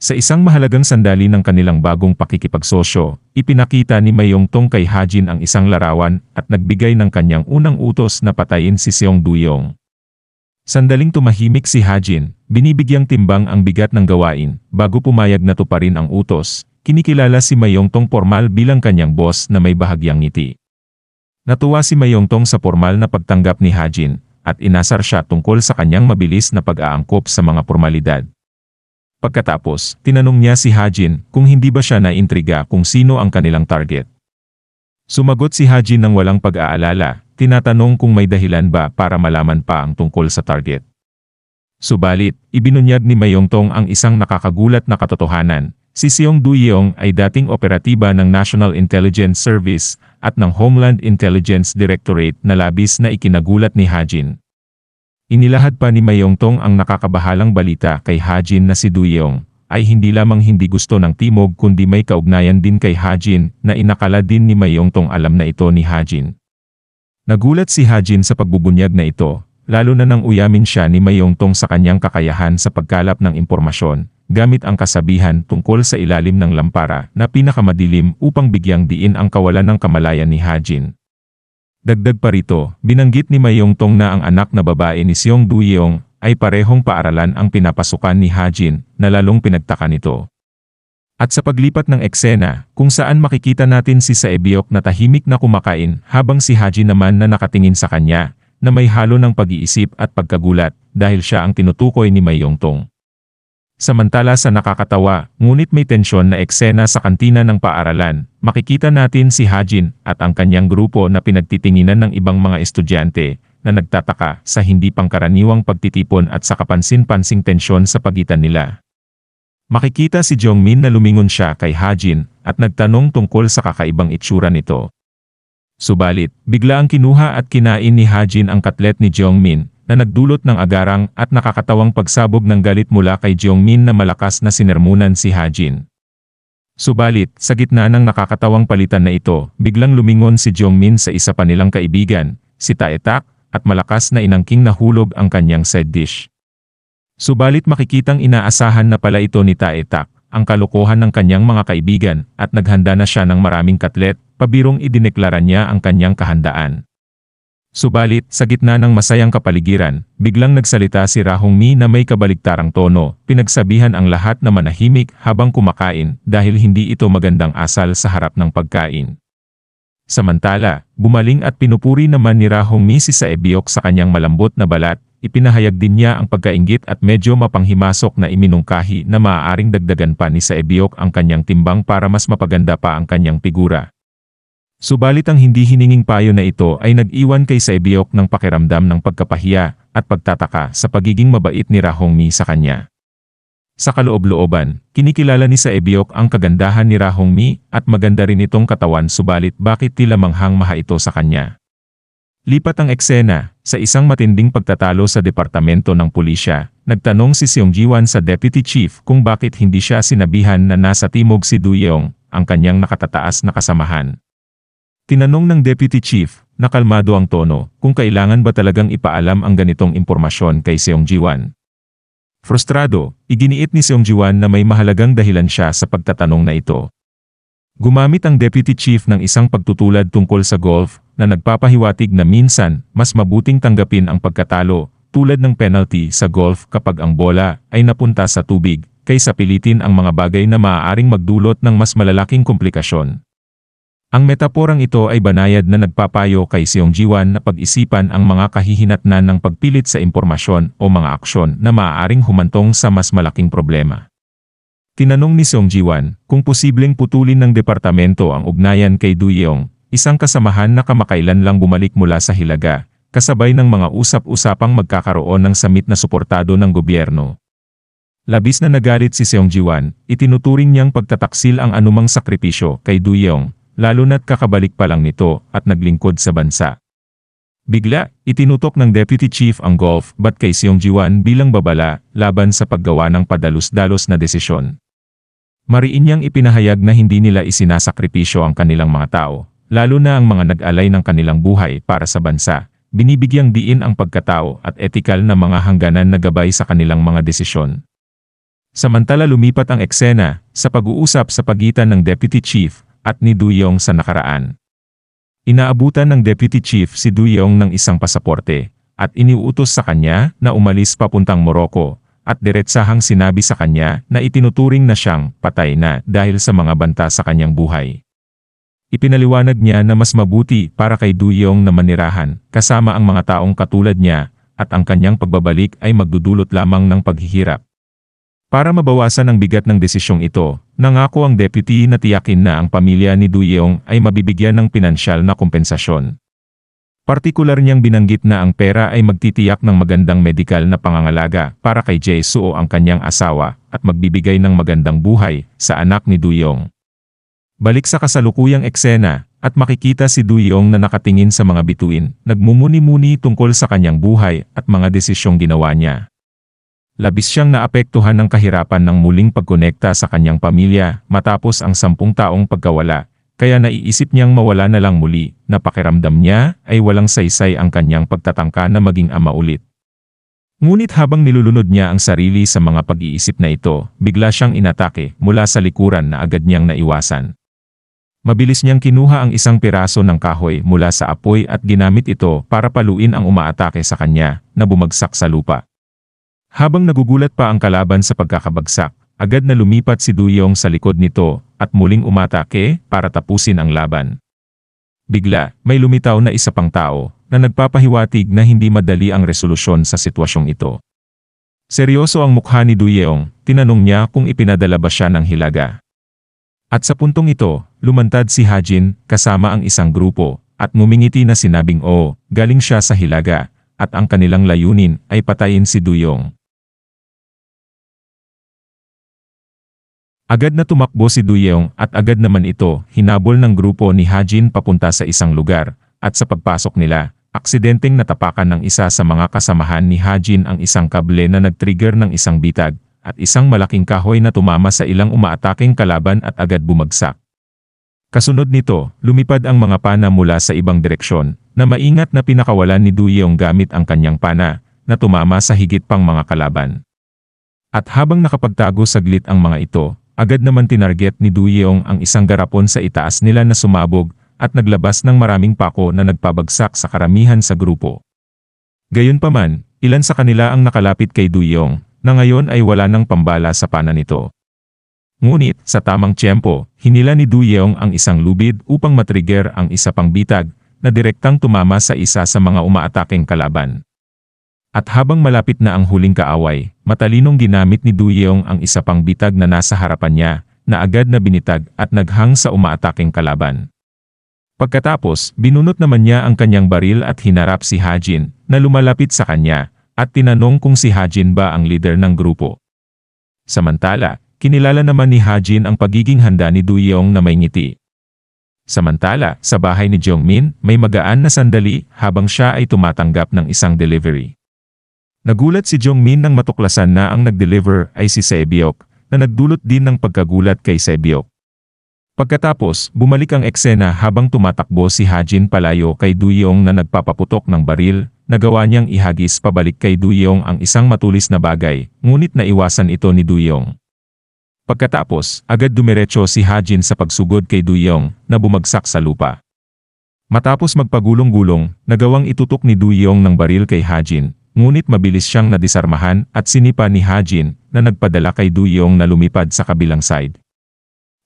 Sa isang mahalagang sandali ng kanilang bagong pakikipagsosyo, ipinakita ni Mayong Tong kay Ha-jin ang isang larawan at nagbigay ng kanyang unang utos na patayin si Seong Du-yong. Sandaling tumahimik si Ha-jin, binibigyang timbang ang bigat ng gawain, bago pumayag na tuparin ang utos. Kinikilala si Mayong Tong formal bilang kanyang boss na may bahagyang ngiti. Natuwa si Mayong Tong sa formal na pagtanggap ni Ha-jin, at inasar siya tungkol sa kanyang mabilis na pag-aangkop sa mga formalidad. Pagkatapos, tinanong niya si Ha-jin kung hindi ba siya naiintriga kung sino ang kanilang target. Sumagot si Ha-jin ng walang pag-aalala, tinatanong kung may dahilan ba para malaman pa ang tungkol sa target. Subalit, ibinunyag ni Mayong Tong ang isang nakakagulat na katotohanan. Si Seong Du-yong ay dating operatiba ng National Intelligence Service at ng Homeland Intelligence Directorate na labis na ikinagulat ni Ha-jin. Inilahad pa ni Mayong Tong ang nakakabahalang balita kay Ha-jin na si Du-yong ay hindi lamang hindi gusto ng Timog kundi may kaugnayan din kay Ha-jin na inakala din ni Mayong Tong alam na ito ni Ha-jin. Nagulat si Ha-jin sa pagbubunyag na ito, lalo na nang uyamin siya ni Mayong Tong sa kanyang kakayahan sa pagkalap ng impormasyon, gamit ang kasabihan tungkol sa ilalim ng lampara na pinakamadilim upang bigyang diin ang kawalan ng kamalayan ni Ha-jin. Dagdag pa rito, binanggit ni Mayong Tong na ang anak na babae ni Seong Du-yong ay parehong paaralan ang pinapasukan ni Ha-jin na lalong pinagtaka nito. At sa paglipat ng eksena, kung saan makikita natin si Sae-byok na tahimik na kumakain habang si Ha-jin naman na nakatingin sa kanya, na may halo ng pag-iisip at pagkagulat dahil siya ang tinutukoy ni Mayong Tong. Samantala sa nakakatawa, ngunit may tensyon na eksena sa kantina ng paaralan, makikita natin si Ha-jin at ang kanyang grupo na pinagtitinginan ng ibang mga estudyante na nagtataka sa hindi pangkaraniwang pagtitipon at sa kapansin-pansing tensyon sa pagitan nila. Makikita si Jongmin na lumingon siya kay Ha-jin at nagtanong tungkol sa kakaibang itsura nito. Subalit, bigla ang kinuha at kinain ni Ha-jin ang katlet ni Jongmin, na nagdulot ng agarang at nakakatawang pagsabog ng galit mula kay Jongmin na malakas na sinermunan si Ha-jin. Subalit, sa gitna ng nakakatawang palitan na ito, biglang lumingon si Jongmin sa isa pa nilang kaibigan, si Tae-tak, at malakas na inangking nahulog ang kanyang side dish. Subalit makikitang inaasahan na pala ito ni Tae-tak, ang kalokohan ng kanyang mga kaibigan, at naghanda na siya ng maraming katlet, pabirong idineklara niya ang kanyang kahandaan. Subalit, sa gitna ng masayang kapaligiran, biglang nagsalita si Ra Hong-mi na may kabaligtarang tono, pinagsabihan ang lahat na manahimik habang kumakain dahil hindi ito magandang asal sa harap ng pagkain. Samantala, bumaling at pinupuri naman ni Ra Hong-mi si Sae-byok sa kanyang malambot na balat, ipinahayag din niya ang pagkainggit at medyo mapanghimasok na iminungkahi na maaaring dagdagan pa ni Sae-byok ang kanyang timbang para mas mapaganda pa ang kanyang figura. Subalit ang hindi hininging payo na ito ay nag-iwan kay Sae-byok ng pakiramdam ng pagkapahiya at pagtataka sa pagiging mabait ni Ra Hong-mi sa kanya. Sa kaloob-looban, kinikilala ni Sae-byok ang kagandahan ni Ra Hong-mi at maganda rin itong katawan subalit bakit tila manghang maha ito sa kanya. Lipat ang eksena, sa isang matinding pagtatalo sa departamento ng pulisya, nagtanong si Seong Ji-wan sa deputy chief kung bakit hindi siya sinabihan na nasa timog si Du-yong, ang kanyang nakatataas na kasamahan. Tinanong ng deputy chief, na kalmado ang tono, kung kailangan ba talagang ipaalam ang ganitong impormasyon kay Seong Ji-wan. Frustrado, iginiit ni Seong Ji-wan na may mahalagang dahilan siya sa pagtatanong na ito. Gumamit ang deputy chief ng isang pagtutulad tungkol sa golf, na nagpapahiwatig na minsan, mas mabuting tanggapin ang pagkatalo, tulad ng penalty sa golf kapag ang bola ay napunta sa tubig, kaysa pilitin ang mga bagay na maaaring magdulot ng mas malalaking komplikasyon. Ang metaporang ito ay banayad na nagpapayo kay Seong Ji-wan na pag-isipan ang mga kahihinatnan ng pagpilit sa impormasyon o mga aksyon na maaaring humantong sa mas malaking problema. Tinanong ni Seong Ji-wan kung posibleng putulin ng departamento ang ugnayan kay Du-yong, isang kasamahan na kamakailan lang bumalik mula sa Hilaga, kasabay ng mga usap-usapang magkakaroon ng samit na suportado ng gobyerno. Labis na nagalit si Seong Ji-wan, itinuturing niyang pagtataksil ang anumang sakripisyo kay Du-yong, lalo na't kakabalik pa lang nito at naglingkod sa bansa. Bigla, itinutok ng deputy chief ang golf bat kay Seong Ji-wan bilang babala laban sa paggawa ng padalos-dalos na desisyon. Mariin niyang ipinahayag na hindi nila isinasakripisyo ang kanilang mga tao, lalo na ang mga nag-alay ng kanilang buhay para sa bansa, binibigyang diin ang pagkatao at etikal na mga hangganan na gabay sa kanilang mga desisyon. Samantala lumipat ang eksena sa pag-uusap sa pagitan ng Deputy Chief at ni Duyong sa nakaraan. Inaabutan ng Deputy Chief si Duyong ng isang pasaporte at iniuutos sa kanya na umalis papuntang Morocco at diretsahang sinabi sa kanya na itinuturing na siyang patay na dahil sa mga banta sa kanyang buhay. Ipinaliwanag niya na mas mabuti para kay Duyong na manirahan kasama ang mga taong katulad niya at ang kanyang pagbabalik ay magdudulot lamang ng paghihirap. Para mabawasan ang bigat ng desisyong ito, nangako ang deputy na tiyakin na ang pamilya ni Duyong ay mabibigyan ng pinansyal na kompensasyon. Partikular niyang binanggit na ang pera ay magtitiyak ng magandang medikal na pangangalaga para kay Jesuo ang kanyang asawa at magbibigay ng magandang buhay sa anak ni Duyong. Balik sa kasalukuyang eksena at makikita si Duyong na nakatingin sa mga bituin, nagmumuni-muni tungkol sa kanyang buhay at mga desisyong ginawa niya. Labis siyang naapektuhan ng kahirapan ng muling pagkonekta sa kanyang pamilya matapos ang 10 taong pagkawala, kaya naiisip niyang mawala na lang muli na pakiramdam niya ay walang saysay ang kanyang pagtatangka na maging ama ulit. Ngunit habang nilulunod niya ang sarili sa mga pag-iisip na ito, bigla siyang inatake mula sa likuran na agad niyang naiwasan. Mabilis niyang kinuha ang isang piraso ng kahoy mula sa apoy at ginamit ito para paluin ang umaatake sa kanya na bumagsak sa lupa. Habang nagugulat pa ang kalaban sa pagkakabagsak, agad na lumipat si Duyong sa likod nito at muling umatake para tapusin ang laban. Bigla, may lumitaw na isa pang tao na nagpapahiwatig na hindi madali ang resolusyon sa sitwasyong ito. Seryoso ang mukha ni Duyong, tinanong niya kung ipinadala ba siya ng hilaga. At sa puntong ito, lumantad si Hajin kasama ang isang grupo at ngumingiti na sinabing oo, galing siya sa hilaga at ang kanilang layunin ay patayin si Duyong. Agad na tumakbo si Duyong at agad naman ito hinabol ng grupo ni Hajin papunta sa isang lugar at sa pagpasok nila, aksidenteng natapakan ng isa sa mga kasamahan ni Hajin ang isang kable na nag-trigger ng isang bitag at isang malaking kahoy na tumama sa ilang umaataking kalaban at agad bumagsak. Kasunod nito, lumipad ang mga pana mula sa ibang direksyon na maingat na pinakawalan ni Duyong gamit ang kanyang pana na tumama sa higit pang mga kalaban. At habang nakapagtago saglit ang mga ito, agad naman tinarget ni Duyong ang isang garapon sa itaas nila na sumabog at naglabas ng maraming pako na nagpabagsak sa karamihan sa grupo. Gayunpaman, ilan sa kanila ang nakalapit kay Duyong na ngayon ay wala ng pambala sa pana nito. Ngunit, sa tamang tiyempo, hinila ni Duyong ang isang lubid upang matrigger ang isa pang bitag na direktang tumama sa isa sa mga umaataking kalaban. At habang malapit na ang huling kaaway, matalinong ginamit ni Duyong ang isa pang bitag na nasa harapan niya, na agad na binitag at naghang sa umaataking kalaban. Pagkatapos, binunot naman niya ang kanyang baril at hinarap si Hajin, na lumalapit sa kanya, at tinanong kung si Hajin ba ang leader ng grupo. Samantala, kinilala naman ni Hajin ang pagiging handa ni Duyong na may ngiti. Samantala, sa bahay ni Jongmin, may magaan na sandali habang siya ay tumatanggap ng isang delivery. Nagulat si Jongmin nang matuklasan na ang nag-deliver ay si Sebyok, na nagdulot din ng pagkagulat kay Sebyok. Pagkatapos, bumalik ang eksena habang tumatakbo si Hajin palayo kay Duyong na nagpapaputok ng baril, nagawa niyang ihagis pabalik kay Duyong ang isang matulis na bagay, ngunit naiwasan ito ni Duyong. Pagkatapos, agad dumiretso si Hajin sa pagsugod kay Duyong na bumagsak sa lupa. Matapos magpagulong-gulong, nagawang itutok ni Duyong ng baril kay Hajin, ngunit mabilis siyang nadisarmahan at sinipa ni Hajin na nagpadala kay Duyong na lumipad sa kabilang side.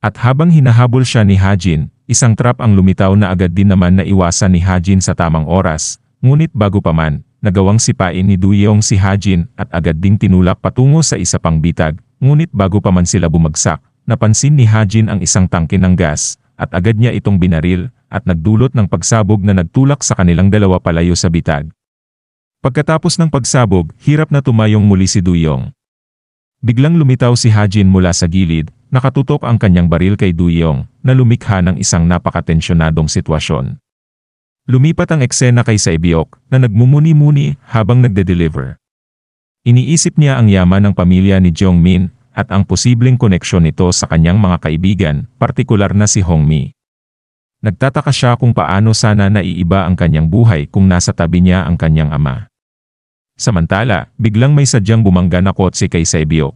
At habang hinahabol siya ni Hajin, isang trap ang lumitaw na agad din naman na iwasan ni Hajin sa tamang oras, ngunit bago pa man, nagawang sipain ni Duyong si Hajin at agad ding tinulak patungo sa isa pang bitag, ngunit bago pa man sila bumagsak, napansin ni Hajin ang isang tangke ng gas, at agad niya itong binaril, at nagdulot ng pagsabog na nagtulak sa kanilang dalawa palayo sa bitag. Pagkatapos ng pagsabog, hirap na tumayong muli si Duyong. Biglang lumitaw si Hajin mula sa gilid, nakatutok ang kanyang baril kay Duyong, na lumikha ng isang napakatensyonadong sitwasyon. Lumipat ang eksena kay Sebyok, na nagmumuni-muni habang nagde-deliver. Iniisip niya ang yaman ng pamilya ni Jongmin, at ang posibleng koneksyon nito sa kanyang mga kaibigan, partikular na si Hongmi. Nagtataka siya kung paano sana naiiba ang kanyang buhay kung nasa tabi niya ang kanyang ama. Samantala, biglang may sadyang bumangga na kotse kay Sebyok.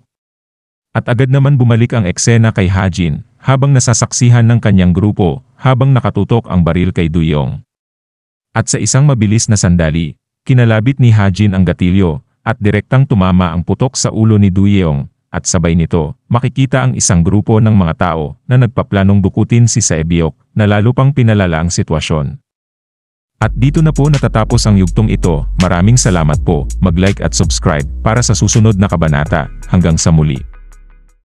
At agad naman bumalik ang eksena kay Hajin, habang nasasaksihan ng kanyang grupo, habang nakatutok ang baril kay Duyong. At sa isang mabilis na sandali, kinalabit ni Hajin ang gatilyo, at direktang tumama ang putok sa ulo ni Duyong, at sabay nito, makikita ang isang grupo ng mga tao na nagpaplanong dukutin si Saebyok, na lalo pang pinalala ang sitwasyon. At dito na po natatapos ang yugtong ito. Maraming salamat po, mag-like at subscribe para sa susunod na kabanata. Hanggang sa muli.